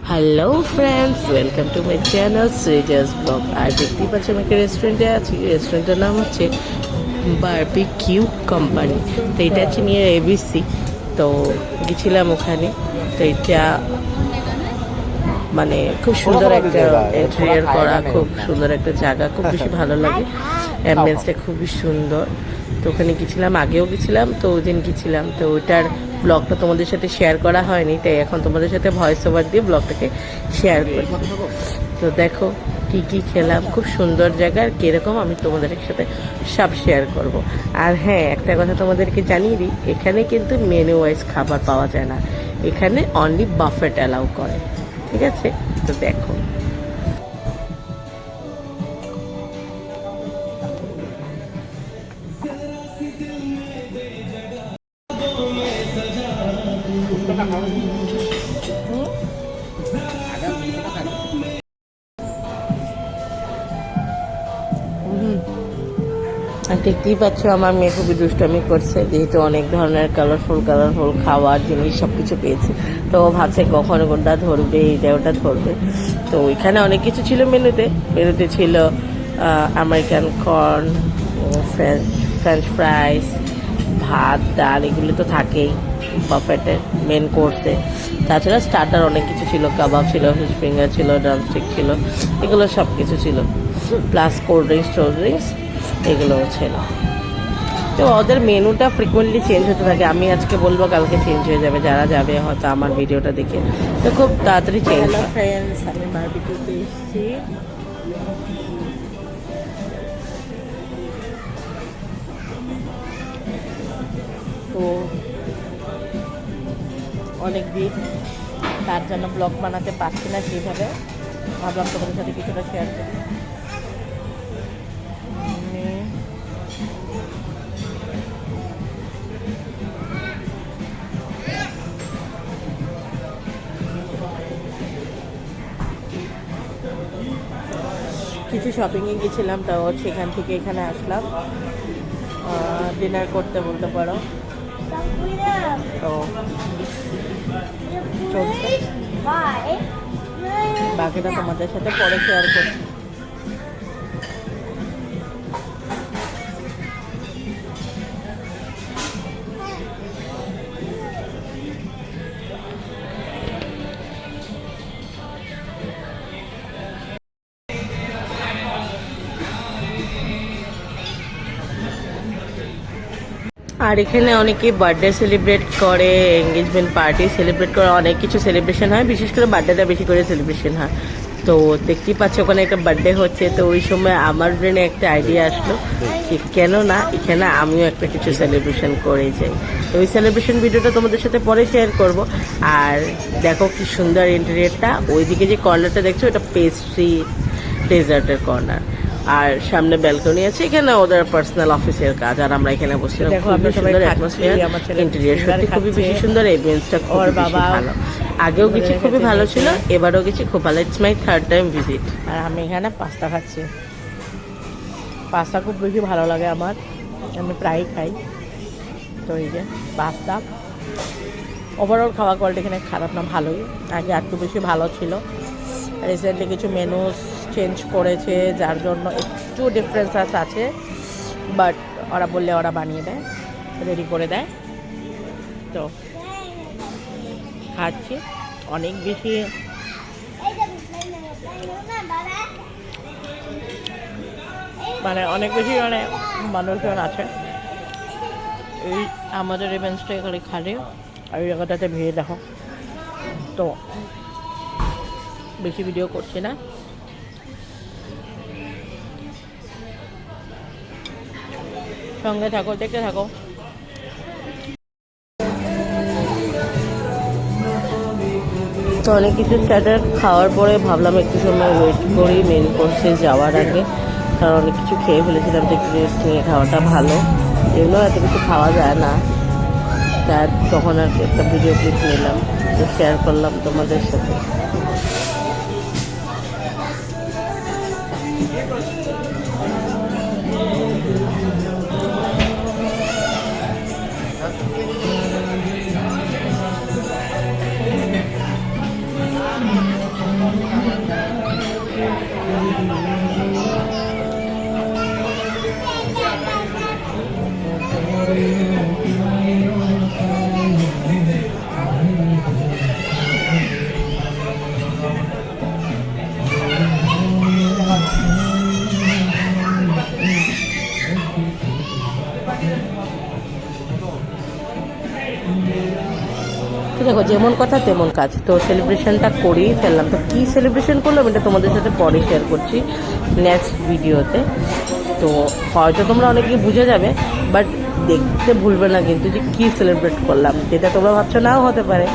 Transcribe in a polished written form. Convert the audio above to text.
Hello friends, welcome to my channel সুইজাস blog. আর দেখতেই পাচ্ছি আমি একটা রেস্টুরেন্টে আছি। রেস্টুরেন্টের নাম হচ্ছে বারবিকিউ কোম্পানি। তো এটা হচ্ছে নিয়ে এবিসি। তো গেছিলাম ওখানে। তো এটা মানে খুব সুন্দর একটা ইন্টেরিয়র করা, খুব সুন্দর একটা জায়গা, খুব বেশি ভালো লাগে। অ্যাম্বিয়েন্সটা খুবই সুন্দর। তো ওখানে গেছিলাম, আগেও গেছিলাম। তো ওই দিন গেছিলাম, তো ওইটার ব্লগটা তোমাদের সাথে শেয়ার করা হয়নি, তাই এখন তোমাদের সাথে ভয়েস ওভার দিয়ে ব্লগটাকে শেয়ার করি। তো দেখো কি কি খেলাম, খুব সুন্দর জায়গা, আর কীরকম আমি তোমাদের সাথে সব শেয়ার করব। আর হ্যাঁ, একটা কথা তোমাদেরকে জানিয়ে দিই, এখানে কিন্তু মেনু ওয়াইজ খাবার পাওয়া যায় না, এখানে অনলি বাফেট অ্যালাউ করে। ঠিক আছে, তো দেখো। আর দেখতেই পাচ্ছ আমার মেয়ে খুবই দুষ্টামি করছে, যেহেতু অনেক ধরনের কালারফুল খাওয়ার জিনিস সব কিছু পেয়েছে। তো ও ভাবছে কখন কোনটা ধরবে, এইটা ওটা ধরবে। তো ওইখানে অনেক কিছু ছিল মেনুতে ছিল আমেরিকান কর্ন, ফ্রেঞ্চ ফ্রাইস, ভাত, ডাল, এগুলো তো থাকেই বাফেটের মেন কোর্সে। তাছাড়া স্টার্টার অনেক কিছু ছিল, কাবাব ছিল, ফিশ ফিঙ্গার ছিল, ড্রামস্টিক ছিল, এগুলো সব কিছু ছিল। প্লাস কোল্ড ড্রিঙ্কস এগুলোও ছিল। তো ওদের মেনুটা ফ্রিকোয়েন্টলি চেঞ্জ হতে থাকে। আমি আজকে বলবো, কালকে চেঞ্জ হয়ে যাবে, যারা যাবে হয়তো আমার ভিডিওটা দেখে, তো খুব তাড়াতাড়ি চেঞ্জ হয়। ফ্রেন্ডস, আমি বারবিকিউতে এসেছি। তো অনেক দিন তার জন্য ব্লগ বানাতে পারছি না সেইভাবে, ভাবলাম তোমাদের সাথে কিছুটা শেয়ার করি। কিছু শপিংয়ে গেছিলাম, তাও সেখান থেকে এখানে আসলাম ডিনার করতে বলতে পারো। তো চলছে, বাকিটা তোমাদের সাথে পরে শেয়ার করছি। আর এখানে অনেকে বার্থডে সেলিব্রেট করে, এঙ্গেজমেন্ট পার্টি সেলিব্রেট করে, অনেক কিছু সেলিব্রেশন হয়, বিশেষ করে বার্থডেটা বেশি করে সেলিব্রেশন হয়। তো দেখতেই পাচ্ছ ওখানে একটা বার্থডে হচ্ছে। তো ওই সময় আমার ব্রেনে একটা আইডিয়া আসলো যে কেন না এখানে আমিও একটা কিছু সেলিব্রেশন করে যাই। তো ওই সেলিব্রেশন ভিডিওটা তোমাদের সাথে পরে শেয়ার করব। আর দেখো কি সুন্দর ইন্টেরিয়রটা, ওইদিকে যে কর্নারটা দেখছো এটা পেস্ট্রি ডেজার্টের কর্নার, আর সামনে ব্যালকনি আছে, এখানে ওদের পার্সোনাল অফিসের কাজ। আর আমরা এখানে বসে দেখো, খুবই সুন্দর অ্যাটমসফিয়ার, ইন্টেরিয়র সত্যি খুবই বেশি সুন্দর, এভিয়েন্সটা খুবই বেশি ভালো। আগেও গেছি, খুবই ভালো ছিল, এবারও গেছি, খুব ভালো। It's my third time visit. আর আমি এখানে পাস্তা খাচ্ছি। পাস্তা খুব বেশি ভালো লাগে আমার, আমি প্রায়ই খাই। তো এই যে পাস্তা, ওভারঅল খাওয়া কোয়ালিটি এখানে খারাপ না, ভালোই। আগে একটু বেশি ভালো ছিল, রিসেন্টলি কিছু মেনু চেঞ্জ করেছে, যার জন্য একটু ডিফারেন্স আছে, বাট ওরা বললে ওরা বানিয়ে দেয়, রেডি করে দেয়। তো খাচ্ছি, অনেক বেশি অনেক বেশি মানুষজন আছে। এই আমাদের ইভেন্টসটা এখানে খালি, আর এই জায়গাটাতে ভিড় দেখো। তো বেশি ভিডিও করছি না, সঙ্গে থাকো, দেখতে থাকো। তো অনেক কিছু স্টার্টার খাওয়ার পরে ভাবলাম একটু সময় ওয়েট করি মেন কোর্সে যাওয়ার আগে, কারণ অনেক কিছু খেয়ে ফেলেছিলাম, তো একটু রেস্ট নিয়ে খাওয়াটা ভালো। এগুলো এত কিছু খাওয়া যায় না, তার তখন আর একটা ভিডিও ক্লিপ নিলাম, তো শেয়ার করলাম তোমাদের সাথে। তো দেখো, যেমন কথা তেমন কাজ, তো সেলিব্রেশনটা করেই ফেললাম। তো কী সেলিব্রেশন করলাম এটা তোমাদের সাথে পরে শেয়ার করছি নেক্সট ভিডিওতে। তো হয়তো তোমরা অনেকেই বুঝে যাবে, বাট দেখতে ভুলবে না কিন্তু যে কী সেলিব্রেট করলাম, যেটা তোমরা ভাবছো নাও হতে পারে।